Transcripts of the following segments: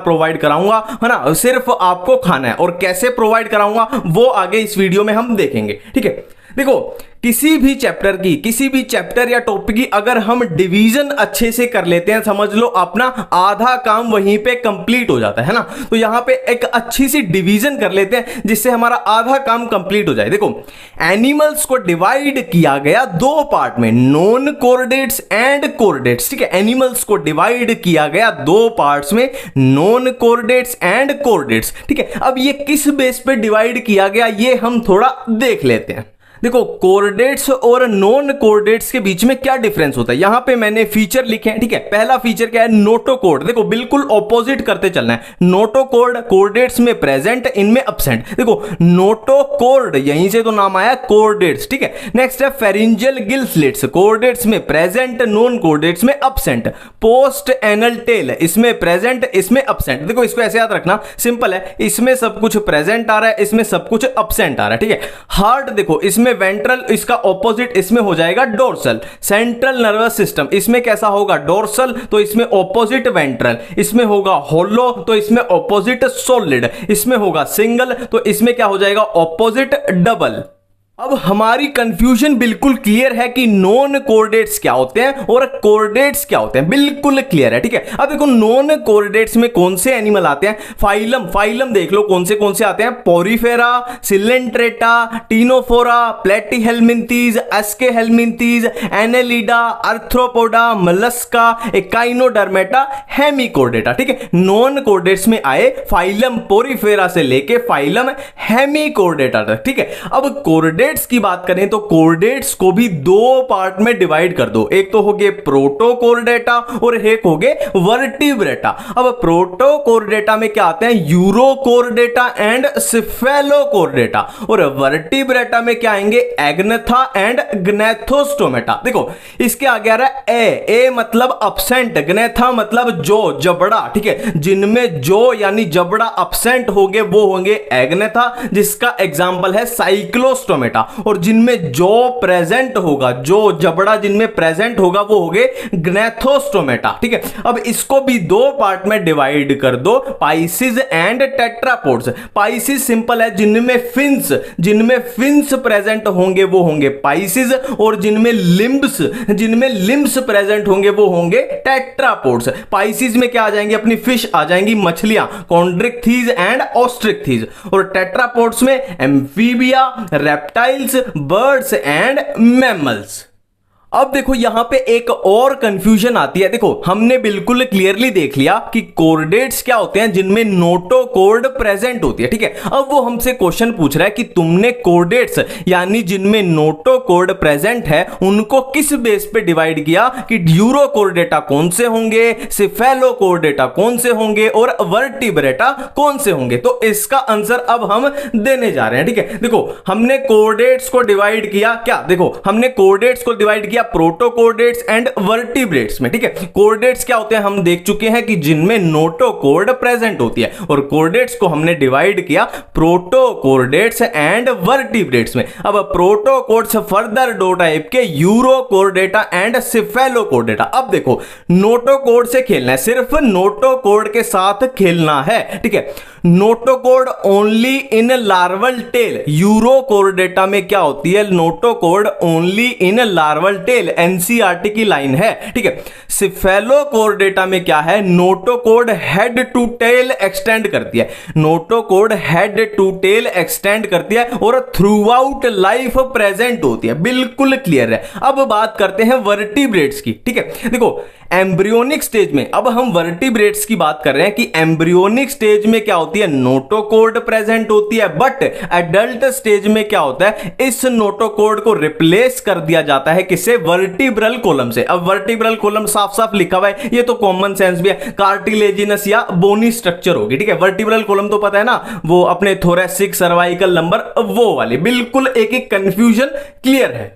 Provide कराऊंगा, है ना। सिर्फ आपको खाना है, और कैसे प्रोवाइड कराऊंगा वो आगे इस वीडियो में हम देखेंगे, ठीक है। देखो, किसी भी चैप्टर या टॉपिक की अगर हम डिवीजन अच्छे से कर लेते हैं, समझ लो अपना आधा काम वहीं पे कंप्लीट हो जाता है ना। तो यहां पे एक अच्छी सी डिवीजन कर लेते हैं जिससे हमारा आधा काम कंप्लीट हो जाए। देखो, एनिमल्स को डिवाइड किया गया दो पार्ट में, नॉन कोर्डेट्स एंड कोर्डेट्स, ठीक है। एनिमल्स को डिवाइड किया गया दो पार्ट्स में, नॉन कोर्डेट्स एंड कोर्डेट्स, ठीक है। अब ये किस बेस पे डिवाइड किया गया ये हम थोड़ा देख लेते हैं। देखो, कोर्डेट्स और नॉन कोर्डेट्स के बीच में क्या डिफरेंस होता है, यहां पे मैंने फीचर लिखे हैं, ठीक है। पहला फीचर क्या है, नोटोकॉर्ड। देखो, बिल्कुल ऑपोजिट करते चलना है। नोटोकॉर्ड कोर्डेट्स में प्रेजेंट, इनमें अब्सेंट। देखो, नोटोकॉर्ड यहीं से तो नाम आया कोर्डेट्स, ठीक है। नेक्स्ट है फेरिंजियल गिल स्लिट्स, कोर्डेट्स में प्रेजेंट, नॉन कोर्डेट्स में अब्सेंट। पोस्ट एनल टेल, इसमें प्रेजेंट, इसमें अब्सेंट। देखो, इसको ऐसे याद रखना, सिंपल है, इसमें सब कुछ प्रेजेंट आ रहा है, इसमें सब कुछ अब्सेंट आ रहा है, ठीक है। हार्ट, देखो, इसमें वेंट्रल, इसका ऑपोजिट इसमें हो जाएगा डोर्सल। सेंट्रल नर्वस सिस्टम, इसमें कैसा होगा, डोर्सल, तो इसमें ऑपोजिट वेंट्रल। इसमें होगा होलो, तो इसमें ऑपोजिट सॉलिड। इसमें होगा सिंगल, तो इसमें क्या हो जाएगा, ऑपोजिट डबल। अब हमारी कंफ्यूजन बिल्कुल क्लियर है कि नॉन कोर्डेट्स क्या होते हैं और कोर्डेट्स क्या होते हैं, बिल्कुल क्लियर है, ठीक है। अब देखो, नॉन कोर्डेट्स में कौन से एनिमल आते हैं, फाइलम देख लो कौन से आते हैं, Porifera, Coelenterata, Ctenophora, Platyhelminthes, Aschelminthes, Annelida, Arthropoda, Mollusca, Echinodermata, Hemichordata, ठीक है। नॉन कोर्डेट्स में आए फाइलम पोरीफेरा से लेके फाइलम हेमिकोर्डेटा तक, ठीक है। अब कोर्डेट्स की बात करें तो कोर्डेट्स को भी दो पार्ट में डिवाइड कर दो, एक तो हो गए प्रोटोकोर्डेटा और एक हो गए वर्टिब्रेटा। अब प्रोटोकोर्डेटा में क्या आते हैं, यूरोकोर्डेटा एंड सिफेलोकोर्डेटा, और वर्टिब्रेटा में क्या आएंगे, एग्नेथा एंड ग्नेथोस्टोमेटा। देखो, इसके आगे आ रहा है ए मतलब अब्सेंट, ग्नेथा मतलब जो, जबड़ा, ठीक है। जिनमें जो यानी जबड़ा अब्सेंट होंगे वो होंगे एग्नेथा, जिसका एग्जांपल है साइक्लोस्टोमेटा। और जिनमें जो प्रेजेंट होगा, जो जबड़ा जिनमें प्रेजेंट होगा वो होंगे ग्नेथोस्टोमेटा, ठीक है। अब इसको भी दो पार्ट में डिवाइड कर दो, Pisces and tetrapods. Pisces simple है, जिनमें फिन्स प्रेजेंट होंगे वो होंगे पाइसिस, और जिनमें लिम्ब्स प्रेजेंट होंगे वो होंगे टेट्रापोड्स। पाइसिस में क्या आ जाएंगे, अपनी फिश आ जाएंगी, मछलियां, कॉन्ड्रिक्थीज एंड ऑस्ट्रिक्थीज। और टेट्रापोड्स में amphibia, reptiles, birds and mammals. अब देखो, यहां पे एक और कंफ्यूजन आती है। देखो, हमने बिल्कुल क्लियरली देख लिया कि कोर्डेट्स क्या होते हैं, जिनमें नोटोकॉर्ड प्रेजेंट होती है, ठीक है। अब वो हमसे क्वेश्चन पूछ रहा है कि तुमने कोर्डेट्स यानी जिनमें नोटोकॉर्ड प्रेजेंट है उनको किस बेस पे डिवाइड किया, कि यूरोकोर्डेटा कौन से होंगे, सिफेलोकोर्डेटा कौन से होंगे और वर्टिब्रेटा कौन से होंगे। तो इसका आंसर अब हम देने जा रहे हैं, ठीक है। देखो, हमने कोर्डेट्स को डिवाइड किया, क्या, देखो, हमने कोर्डेट्स को डिवाइड किया प्रोटोकोर्डेट्स एंड वर्टिब्रेट्स में, ठीक है। कोर्डेट्स क्या होते हैं हम देख चुके हैं कि जिनमें नोटोकॉर्ड प्रेजेंट होती है, और कोर्डेट्स को हमने डिवाइड किया प्रोटोकोर्डेट्स एंड वर्टिब्रेट्स में। अब प्रोटोकोर्ड्स फर्दर दो टाइप के, यूरोकोर्डेटा एंड सिफेलोकोर्डेटा। अब देखो, नोटोकॉर्ड से खेलना है, सिर्फ नोटोकॉर्ड के साथ खेलना है, ठीक है। Notochord only in larval tail, Urochordata में क्या होती है, notochord only in larval tail, NCERT की लाइन है, ठीक है। सिफेलोकोर्डेटा में क्या है, notochord head to tail extend करती है, notochord head to tail extend करती है और थ्रू आउट लाइफ प्रेजेंट होती है, बिल्कुल क्लियर है। अब बात करते हैं वर्टिब्रेट्स की, ठीक है। देखो, एम्ब्रियोनिक स्टेज में, अब हम वर्टिब्रेट्स की बात कर रहे हैं कि एम्ब्रियोनिक स्टेज में क्या होती है, नोटोकॉर्ड प्रेजेंट होती है, बट एडल्ट स्टेज में क्या होता है, इस नोटोकॉर्ड को रिप्लेस कर दिया जाता है किससे, वर्टिब्रल कॉलम से। अब वर्टिब्रल कॉलम साफ साफ लिखा हुआ है, ये तो कॉमन सेंस भी है, कार्टिलेजिनस या बोनी स्ट्रक्चर होगी, ठीक है। वर्टिब्रल कॉलम तो पता है ना, वो अपने थोरेसिक सर्वाइकल नंबर वो वाली, बिल्कुल एक एक कंफ्यूजन क्लियर है।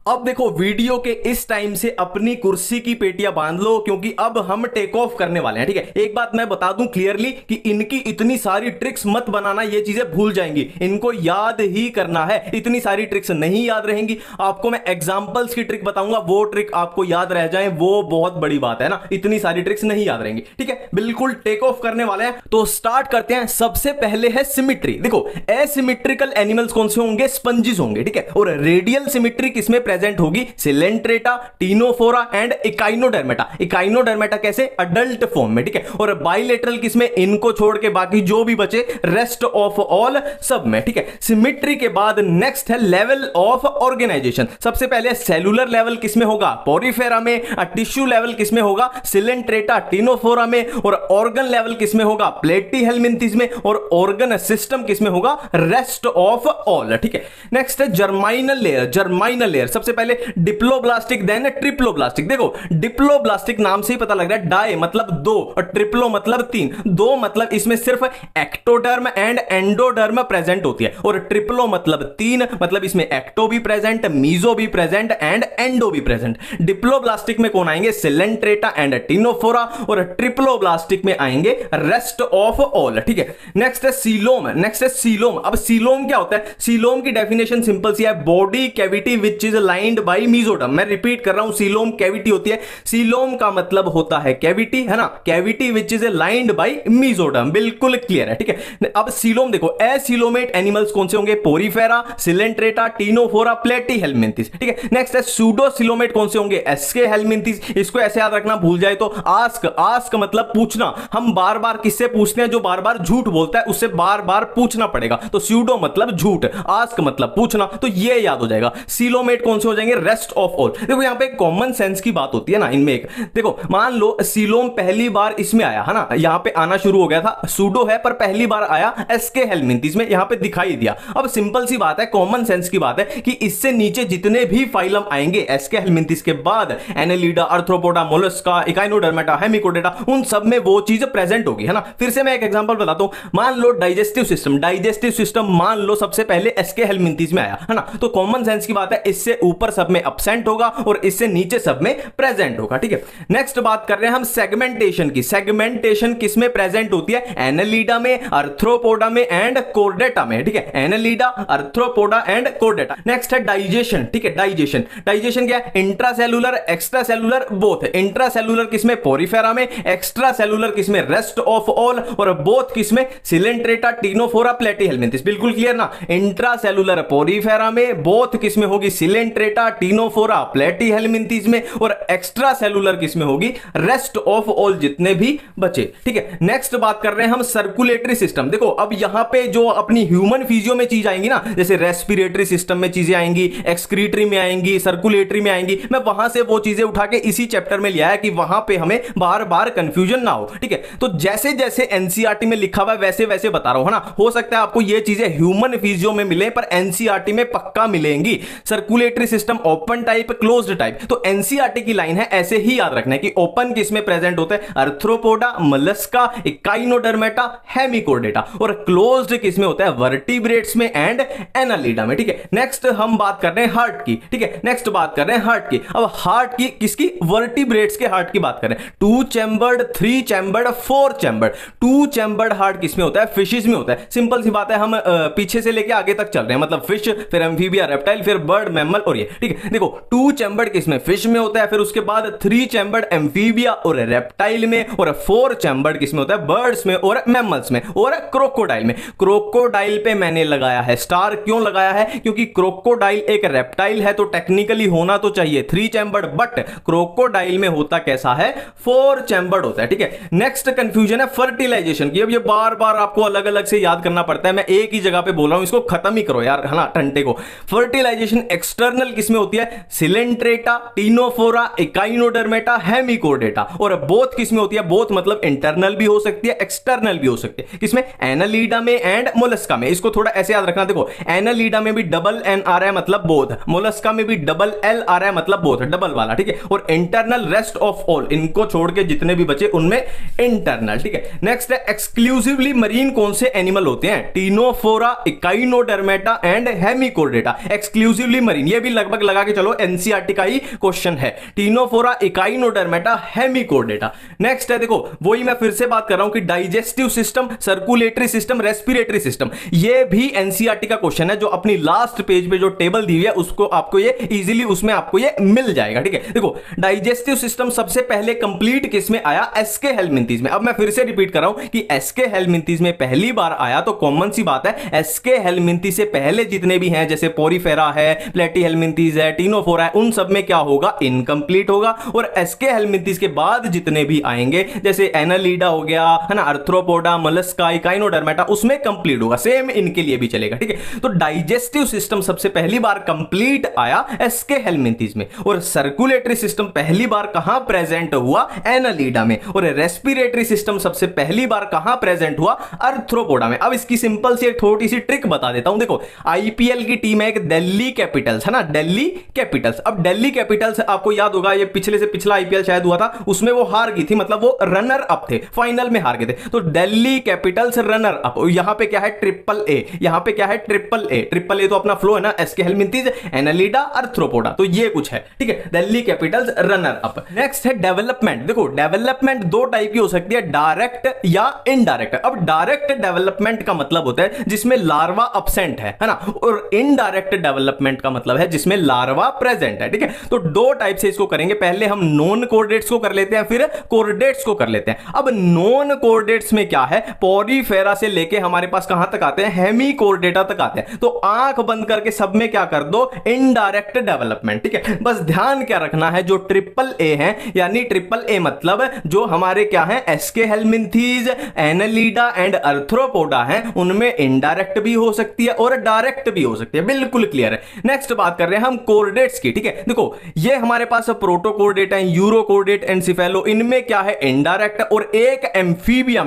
अब देखो वीडियो के इस टाइम से अपनी कुर्सी की पेटियां बांध लो, क्योंकि अब हम टेक ऑफ करने वाले हैं। ठीक है, एक बात मैं बता दूं क्लियरली कि इनकी इतनी सारी ट्रिक्स मत बनाना, ये चीजें भूल जाएंगी, इनको याद ही करना है। इतनी सारी ट्रिक्स नहीं याद रहेंगी, आपको मैं एग्जांपल्स की ट्रिक बताऊंगा, वो ट्रिक आपको याद रह जाए, वो बहुत बड़ी बात है ना। इतनी सारी ट्रिक्स नहीं याद रहेंगी। ठीक है, बिल्कुल टेक ऑफ करने वाले हैं, तो स्टार्ट करते हैं। सबसे पहले है सिमिट्री। देखो एसिमेट्रिकल एनिमल्स कौन से होंगे? स्पंजिस होंगे। ठीक है, और रेडियल सिमिट्री किसमें प्रेजेंट होगी? Coelenterata, Ctenophora and Echinodermata. Echinodermata कैसे? अडल्ट फॉर्म में। ठीक है, और बाइलेटरल किसमें? इनको छोड़ के बाकी जो भी बचे रेस्ट ऑफ ऑल सब में। ठीक है, सिमिट्री के बाद नेक्स्ट है लेवल ऑफ ऑर्गेनाइजेशन। सबसे पहले सेलुलर लेवल किसमें होगा? पोरीफेरा में। टिश्यू लेवल किसमें होगा? सिलेंट्रेटा, टीनोफोरा में। और ऑर्गन लेवल किसमें होगा? प्लेटीहेल्मिन्थेस में। और ऑर्गन सिस्टम किसमें होगा? Rest of all. ठीक है, नेक्स्ट है जर्माइनल लेयर। जर्माइनल लेयर सबसे पहले डिप्लोब्लास्टिक देन ट्रिप्लोब्लास्टिक। देखो डिप्लोब्लास्टिक नाम से ही पता लग रहा है, डाई मतलब दो और ट्रिप्लो मतलब तीन। दो मतलब इसमें सिर्फ एक्टोडर्म एंड एंडोडर्म प्रेजेंट होती है, और ट्रिप्लो मतलब तीन, मतलब इसमें एक्टो भी प्रेजेंट, मीजो भी प्रेजेंट एंड एंडो भी प्रेजेंट। डिप्लोब्लास्टिक में कौन आएंगे? Coelenterata and Ctenophora. और ट्रिप्लोब्लास्टिक में आएंगे रेस्ट ऑफ ऑल। ठीक है, नेक्स्ट है सीलोम। नेक्स्ट है सीलोम। अब सीलोम क्या होता है? सीलोम की डेफिनेशन सिंपल सी है, body cavity which is lined by mesoderm. मैं रिपीट कर रहा हूं, सीलोम कैविटी होती है। सीलोम का मतलब होता है कैविटी, है ना, cavity which is lined by mesoderm. बिल्कुल क्लियर है। ठीक है, अब सीलोम देखो, एसिलोमेट एनिमल्स कौन से होंगे? Porifera, Coelenterata, Ctenophora, Platyhelminthes. ठीक है, नेक्स्ट है सूडोसिलोमेट कौन से होंगे? एस्केहेल्मिन्थेस। इसको ऐसे याद रखना, भूल जाए तो आस्क। आस्क मतलब पूछना, हम बार बार किससे पूछते हैं? जो बार बार झूठ बोलता है उससे बार बार पूछना पड़ेगा। तो सूडो मतलब झूठ, आस्क मतलब पूछना, तो ये याद हो जाएगा। सीलोमेट कौन से हो जाएंगे? Rest of all. देखो यहां पे कॉमन सेंस की बात होती है ना इनमें। एक देखो, मान लो सीलोम पहली बार इसमें आया है ना, यहां पे आना शुरू हो गया था, सूडो है पर पहली बार आया एस्केहेल्मिन्थेस में, यहां पे दिखाई दिया। अब सिंपल सी बात है, कॉमन सेंस की बात है कि इससे नीचे जितने भी फाइलम आएंगे एस्केहेल्मिन्थेस के बाद, Annelida, arthropoda, Mollusca, Echinodermata, hemichordata, उन सब में वो चीज प्रेजेंट होगी, है ना। फिर से मैं एक एग्जांपल बताता हूं, मान लो डाइजेस्टिव सिस्टम। डाइजेस्टिव सिस्टम मान लो सबसे पहले एस्केहेल्मिन्थेस में आया, है ना, तो कॉमन सेंस की बात है, इससे ऊपर सब में अब्सेंट होगा और इससे नीचे सब में प्रेजेंट होगा। ठीक है, नेक्स्ट बात कर रहे हैं हम सेगमेंटेशन की। सेगमेंटेशन किसमें प्रेजेंट होती है? एनेलिडा में, आर्थ्रोपोडा में एंड कोर्डेटा में। ठीक है, Annelida, arthropoda and Chordata. Next है डाइजेशन। ठीक है, डाइजेशन। डाइजेशन क्या है? Intracellular, extracellular both. इंट्रासेलुलर किसमें? पोरीफेरा में। एक्स्ट्रासेलुलर किसमें? Rest of all. और बोथ किसमें? Coelenterata, Ctenophora, Platyhelminthes. बिल्कुल क्लियर ना। इंट्रासेलुलर पोरीफेरा में, बोथ किसमें होगी? सिलेंट्रेटा, टीनोफोरा, प्लेटीहेल्मिन्थेस में। और एक्स्ट्रा सेलुलर किसमें होगी? रेस्ट ऑफ ऑल जितने भी बचे। ठीक है, नेक्स्ट बात कर रहे हैं हम सर्कुलेटरी सिस्टम। देखो अब यहां पे जो अपनी ह्यूमन फिजियो में चीज आएंगी ना, जैसे रेस्पिरेटरी सिस्टम में चीजें आएंगी, एक्सक्रीटरी में आएंगी, सर्कुलेटरी में आएंगी, मैं वहां से वो चीजें उठा के इसी चैप्टर में लिया है कि वहां पे हमें बार बार कंफ्यूजन ना हो। ठीक है, तो जैसे जैसे एनसीईआरटी में लिखा हुआ है वैसे वैसे बता रहा हूं, है ना। हो सकता है आपको ये चीजें ह्यूमन फिजियो में मिले पर एनसीईआरटी में पक्का मिलेंगी। Circulatory system open type, closed type. तो एनसीईआरटी की लाइन है, ऐसे ही याद रखना है कि ओपन किसमें प्रेजेंट होता है? Arthropoda, Mollusca, Echinodermata, hemichordata. और क्लोज्ड किसमें होता है? वर्टिब्रेट्स में एंड एनालिडा में। ठीक है, नेक्स्ट हम बात कर रहे हैं हार्ट की। ठीक है, नेक्स्ट बात कर रहे हैं हार्ट की। अब हार्ट की किसकी? वर्टिब्रेट्स के हार्ट की बात कर रहे हैं। 2 chambered, 3 chambered, 4 chambered. 2 chambered heart किसमें होता है? फिशेस में होता है। सिंपल सी बात है, हम पीछे से लेके आगे तक चल रहे हैं, मतलब फिश, फिर एम्फीबिया, रेप्टाइल, फिर बर्ड, मैमल और ये। ठीक है, देखो 2 चैम्बर्ड किसमें? फिश में होता है, फिर उसके बाद 3 चैम्बर्ड एम्फीबिया और रेप्टाइल में, और 4 चैम्बर्ड किसमें होता है? बर्ड्स में और मैमल्स में और क्रोकोडाइल में। क्रोकोडाइल पे मैंने लगाया है स्टार, क्यों लगाया है? क्योंकि क्रोकोडाइल एक रेप्टाइल है, तो टेक्निकली होना तो चाहिए 3 चैम्बर्ड, बट क्रोकोडाइल में होता कैसा है? 4 चैम्बर्ड होता है। ठीक है, नेक्स्ट कंफ्यूजन है फर्टिलाइजेशन की। अब ये बार बार आपको अलग अलग से याद करना पड़ता है, मैं एक ही जगह पे बोल रहा हूं, इसको खत्म ही करो यार, है ना, टंटे को। फर्टिलाइजेशन एक्सटर्नल किसमें होती है? Coelenterata, Ctenophora, Echinodermata, hemichordata. और बोथ किसमें होती है? बोथ मतलब इंटरनल भी हो सकती है, एक्सटर्नल भी हो सकती है। किसमें? एनालिडा में एंड मोलस्का में। इसको थोड़ा ऐसे याद रखना, देखो एनालिडा में भी डबल एन आ रहा है मतलब बोथ, मोलस्का में भी डबल एल आ रहा है मतलब बोथ, डबल वाला। ठीक है, और इंटरनल, रेस्ट ऑफ ऑल, इनको छोड़ के जितने भी बचे उनमें इंटरनल। ठीक है, नेक्स्ट है एक्सक्लूसिवली मरीन कौन से एनिमल होते हैं? Ctenophora, Echinodermata and Hemichordata. Exclusively marine, ये भी लगभग लगा के चलो एनसीईआरटी का ही क्वेश्चन है। Ctenophora, Echinodermata, Hemichordata. नेक्स्ट है देखो, वही मैं फिर से बात कर रहा हूं कि digestive system, circulatory system, respiratory system, ये भी एनसीईआरटी का क्वेश्चन है, जो अपनी लास्ट पेज पे जो टेबल दी हुई है उसको आपको ये इजीली उसमें आपको ये मिल जाएगा। ठीक है, देखो डाइजेस्टिव सिस्टम सबसे पहले कंप्लीट किस में आया? एसके हेलमिंथीज में। अब मैं फिर से रिपीट कर रहा हूं कि एसके हेलमिंथीज में पहली बार आया, तो कॉमन सी बात है एसके हेलमिंथी से पहले जितने भी हैं जैसे पोरीफेरा है, प्लेटीहेल्मिंथीज है, टीनोफोरा है, उन सब में क्या होगा? इनकंप्लीट होगा। और एसके हेलमिंथीज के बाद जितने भी आएंगे जैसे एनालीडा हो गया है ना, आर्थ्रोपोडा, मोलस्का, इकाइनोडर्मेटा, उसमें कंप्लीट होगा। सेम इनके लिए भी चलेगा। ठीक है, तो डाइजेस्टिव सिस्टम सबसे पहली बार कंप्लीट आया एसके हेलमिंथीज में, और सर्कुलेटरी सिस्टम पहली बार कहां प्रेजेंट हुआ? एनालीडा में। और रेस्पिरेटरी सिस्टम सबसे पहली बार कहां प्रेजेंट हुआ? आर्थ्रोपोडा में। अब इसकी सिंपल सी एक छोटी सी ट्रिक बता देता हूं। देखो आईपीएल की टीम है एक दिल्ली कैपिटल्स, है ना, दिल्ली कैपिटल्स। अब दिल्ली कैपिटल्स आपको याद होगा ये पिछले से पिछला आईपीएल शायद हुआ था, उसमें वो हार गई थी, मतलब वो रनर अप थे, फाइनल में हार गए थे। तो दिल्ली कैपिटल्स रनर अप, यहां पे क्या है? Triple A. यहां पे क्या है? Triple A. ट्रिपल ए तो अपना फ्लो है ना, एसके हेलमिंथीज, एनालीडा, आर्थ्रोपोडा, तो ये कुछ है। ठीक है, Delhi Capitals runner up. Next है डेवलपमेंट। देखो डेवलपमेंट दो टाइप की हो सकती है, डायरेक्ट या इनडायरेक्ट। अब डायरेक्ट डेवलपमेंट का मतलब होता है जिसमें लार्वा अब्सेंट है ना, और इनडायरेक्ट डेवलपमेंट का मतलब है जिसमें लार्वा प्रेजेंट है। ठीक है, तो दो टाइप से इसको करेंगे। पहले हम नॉन कोर्डेट्स को कर लेते हैं, फिर कोर्डेट्स को कर लेते हैं। अब नॉन कोर्डेट्स में क्या है? पोरीफेरा से लेके हमारे पास कहां तक आते हैं? हेमिकोर्डेटा तक आते हैं। तो आंख बंद करके सब में क्या कर दो? Indirect development. ठीक है, बस ध्यान क्या रखना है, जो ट्रिपल ए है, यानी ट्रिपल ए मतलब जो हमारे क्या है? एसके हेलमिंथीज, एनालीडा एंड आर्थ्रोपोडा है, उनमें इनडायरेक्ट भी हो सकती है और डायरेक्ट भी हो सकती है। बिल्कुल क्लियर है। नेक्स्ट बात कर रहे हैं हम कोर्डेट्स की। ठीक है, देखो ये हमारे पास प्रोटोकोर्डेट है, यूरोकोर्डेट, एनसिफेलो, इनमें क्या है? इनडायरेक्ट। और एक एम्फीबिया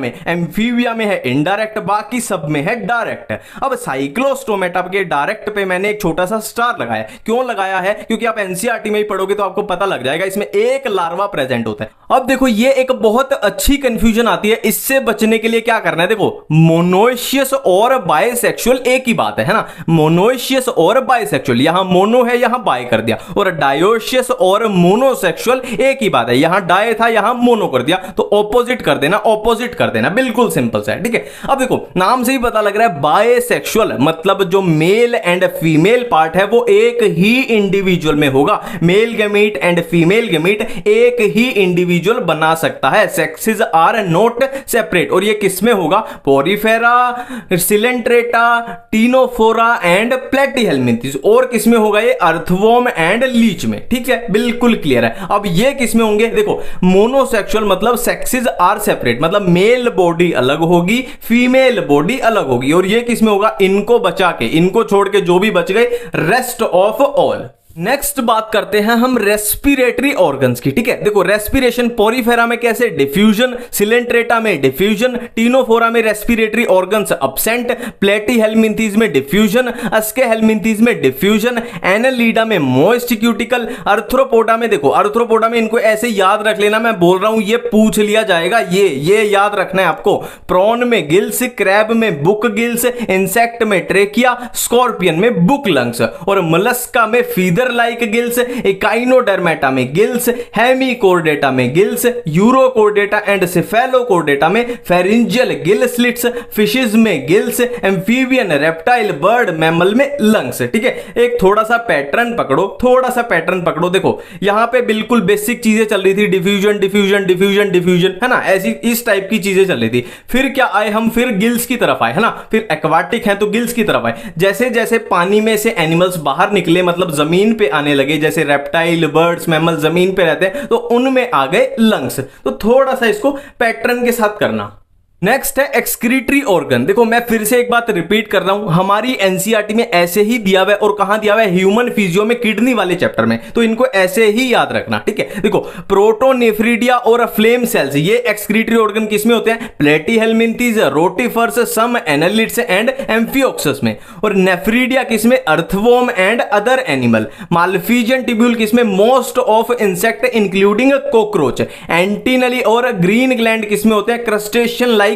में है इनडायरेक्ट, बाकी सब में है डायरेक्ट। अब साइक्लोस्टोमेटा के डायरेक्ट पे मैंने एक छोटा सा स्टार लगाया। क्यों लगाया है? क्योंकि आप एनसीईआरटी में ही पढ़ोगे तो आपको पता लग जाएगा, इसमें एक लार्वा प्रेजेंट होता है। अब देखो ये एक बहुत अच्छी कंफ्यूजन आती है, इससे बचने के लिए क्या करना है? देखो मोनोइशियस और बायसेक्सुअल एक ही बात है ना, मोनोइशियस और बायसेक्सुअल, यहां मोनो है यहां बाय कर दिया, और डायोशियस और मोनोसेक्सुअल एक ही बात है, यहां डाय था यहां मोनो कर दिया, तो ऑपोजिट कर देना, ऑपोजिट कर देना, बिल्कुल सिंपल सा है। ठीक है, अब देखो नाम से ही पता लग रहा है बायसेक्सुअल मतलब जो मेल एंड फीमेल पार्ट है वो एक ही इंडिविजुअल में होगा। Male gamete and female gamete एक ही इंडिविजुअल बना सकता है। Sexes are not separate. और ये किसमें होगा? Porifera, Coelenterata, Ctenophora and Platyhelminthes. और किसमें होगा? ये अर्थवॉर्म एंड लीच में। ठीक है, बिल्कुल क्लियर है। अब ये किसमें होंगे? देखो मोनोसेक्सुअल मतलब सेक्सेस आर सेपरेट, मतलब मेल बॉडी अलग होगी, फीमेल बॉडी अलग होगी। और ये किसमें होगा? इनको बचा के, इनको छोड़ के जो भी बच गए, रेस्ट ऑफ ऑल। नेक्स्ट बात करते हैं हम रेस्पिरेटरी ऑर्गन्स की। ठीक है, देखो रेस्पिरेशन पोरीफेरा में कैसे? डिफ्यूजन, सिलेंट्रेटा में डिफ्यूजन, टीनोफोरा में रेस्पिरेटरी ऑर्गन्स अब्सेंट, प्लेटीहेल्मिंथीज में डिफ्यूजन, एसके हेलमिंथीज में डिफ्यूजन, एनालीडा में मोइस्ट क्यूटिकल, आर्थ्रोपोडा में देखो, आर्थ्रोपोडा में इनको ऐसे याद रख लेना, मैं बोल रहा हूं ये पूछ लिया जाएगा, ये याद रखना है आपको। प्रॉन में गिल्स, क्रैब में बुक गिल्स, इंसेक्ट में ट्रेकिया, स्कॉर्पियन में बुक लंग्स, और मोलस्का में फीदर लाइक गिल्स, इकाइनोडर्मेटा में गिल्स, हेमिकोर्डेटा में गिल्स, यूरोकोर्डेटा एंड सेफेलोकोर्डेटा में फेरिंजियल गिल स्लिट्स, फिशेस में gills, amphibian, reptile, bird, mammal में लंग्स। ठीक है, एक थोड़ा सा पैटर्न पकड़ो, देखो यहां पे बिल्कुल बेसिक चीजें चल रही थी, डिफ्यूजन डिफ्यूजन डिफ्यूजन डिफ्यूजन, है ना, ऐसी इस टाइप की चीजें चल रही थी। फिर क्या आए हम? फिर गिल्स की तरफ आए, है ना, फिर एक्वाटिक है तो गिल्स की तरफ आए। जैसे जैसे पानी में से एनिमल्स बाहर निकले, मतलब जमीन पे आने लगे, जैसे रेप्टाइल, बर्ड्स, मैमल जमीन पे रहते हैं, तो उनमें आ गए लंग्स। तो थोड़ा सा इसको पैटर्न के साथ करना। नेक्स्ट है एक्सक्रीटरी ऑर्गन। देखो मैं फिर से एक बात रिपीट कर रहा हूं, हमारी एनसीईआरटी में ऐसे ही दिया हुआ है, और कहां दिया हुआ है? ह्यूमन फिजियो में, किडनी वाले चैप्टर में, तो इनको ऐसे ही याद रखना। ठीक है, देखो प्रोटोनेफ्रिडिया और फ्लेम सेल्स, ये एक्सक्रीटरी ऑर्गन किसमें होते हैं? Platyhelminthes, rotifers, some annelids and amphioxus में। और नेफ्रिडिया किसमें? Earthworm and other animal. Malpighian tubule किसमें? Most of insect including cockroach. Antennal और ग्रीन ग्लैंड किसमें होते हैं? Crustacean like